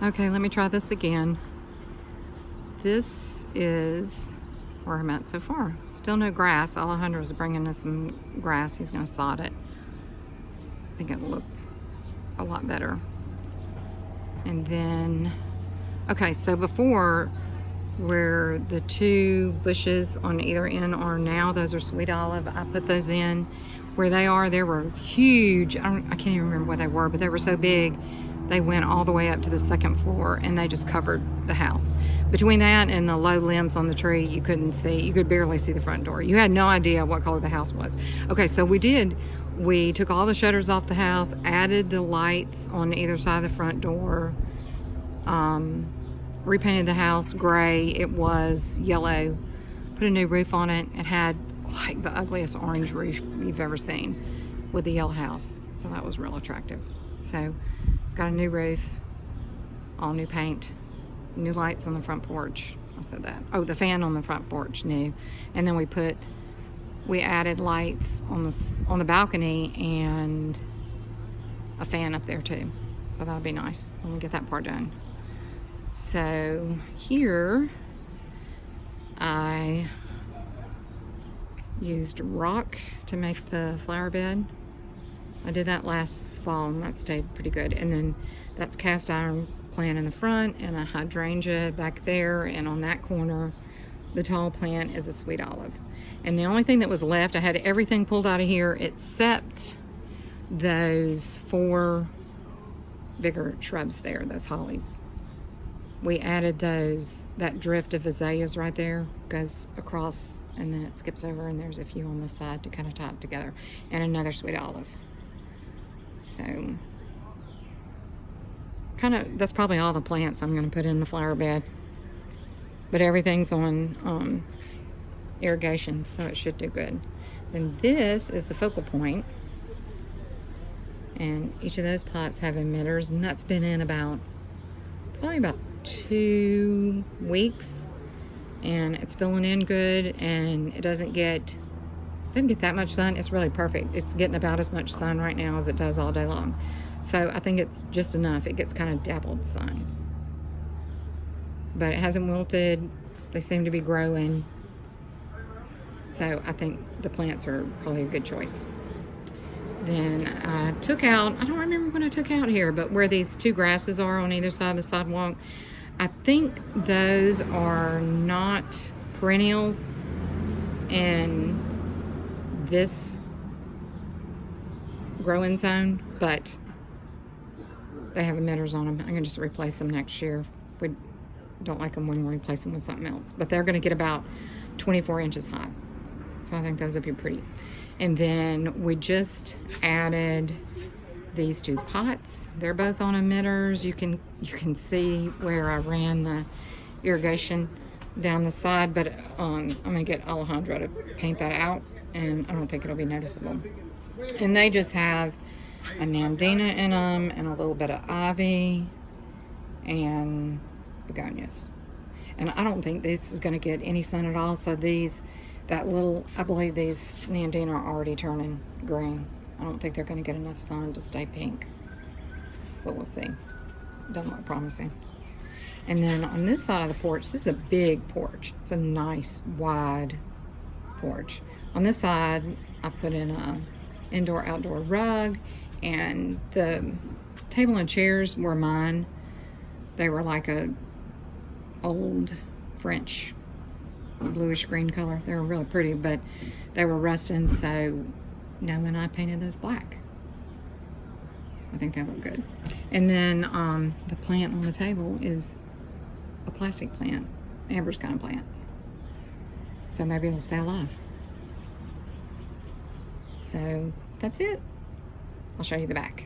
Okay, let me try this again. This is where I'm at so far. Still no grass. Alejandro's bringing us some grass. He's gonna sod it. I think it'll look a lot better. And then, okay, so before, where the two bushes on either end are now, those are sweet olive. I put those in. Where they are, they were huge. I can't even remember what they were, but they were so big. They went all the way up to the second floor and they just covered the house. Between that and the low limbs on the tree, you couldn't see, you could barely see the front door. You had no idea what color the house was. Okay, so we took all the shutters off the house, added the lights on either side of the front door, repainted the house gray. It was yellow, put a new roof on it. It had like the ugliest orange roof you've ever seen with the yellow house. So that was real attractive. So it's got a new roof, all new paint, new lights on the front porch. I said that. Oh, the fan on the front porch new. And then we added lights on the balcony and a fan up there too. So that'll be nice when we get that part done. So here I used rock to make the flower bed. I did that last fall and that stayed pretty good. And then that's cast iron plant in the front and a hydrangea back there, and on that corner the tall plant is a sweet olive. And the only thing that was left, I had everything pulled out of here except those 4 bigger shrubs there, those hollies. We added those, that drift of azaleas right there goes across and then it skips over, and there's a few on the side to kind of tie it together, and another sweet olive. So that's probably all the plants I'm going to put in the flower bed, but everything's on irrigation, so it should do good. Then this is the focal point, and each of those pots have emitters, and that's been in probably about 2 weeks, and it's filling in good, and it doesn't get that much sun. It's really perfect. It's getting about as much sun right now as it does all day long. So I think it's just enough. It gets kind of dappled sun, but it hasn't wilted. They seem to be growing. So I think the plants are probably a good choice. Then I took out, I don't remember what I took out here, but where these 2 grasses are on either side of the sidewalk, I think those are not perennials in this growing zone, but they have emitters on them. I'm gonna just replace them next year. If we don't like them, we can replace them with something else. But they're gonna get about 24 inches high. So I think those would be pretty. And then we just added these 2 pots. They're both on emitters. You can see where I ran the irrigation down the side, but I'm gonna get Alejandro to paint that out, and I don't think it'll be noticeable. And they just have a nandina in them and a little bit of ivy and begonias. And I don't think this is gonna get any sun at all. So I believe these nandina are already turning green. I don't think they're gonna get enough sun to stay pink, but we'll see. Doesn't look promising. And then on this side of the porch, this is a big porch. It's a nice wide porch. On this side, I put in a indoor-outdoor rug, and the table and chairs were mine. They were like a old French bluish green color. They were really pretty, but they were rusting, so Noah and I painted those black. I think they look good. And then the plant on the table is a plastic plant, Amber's kind of plant. So maybe it'll stay alive. So that's it. I'll show you the back.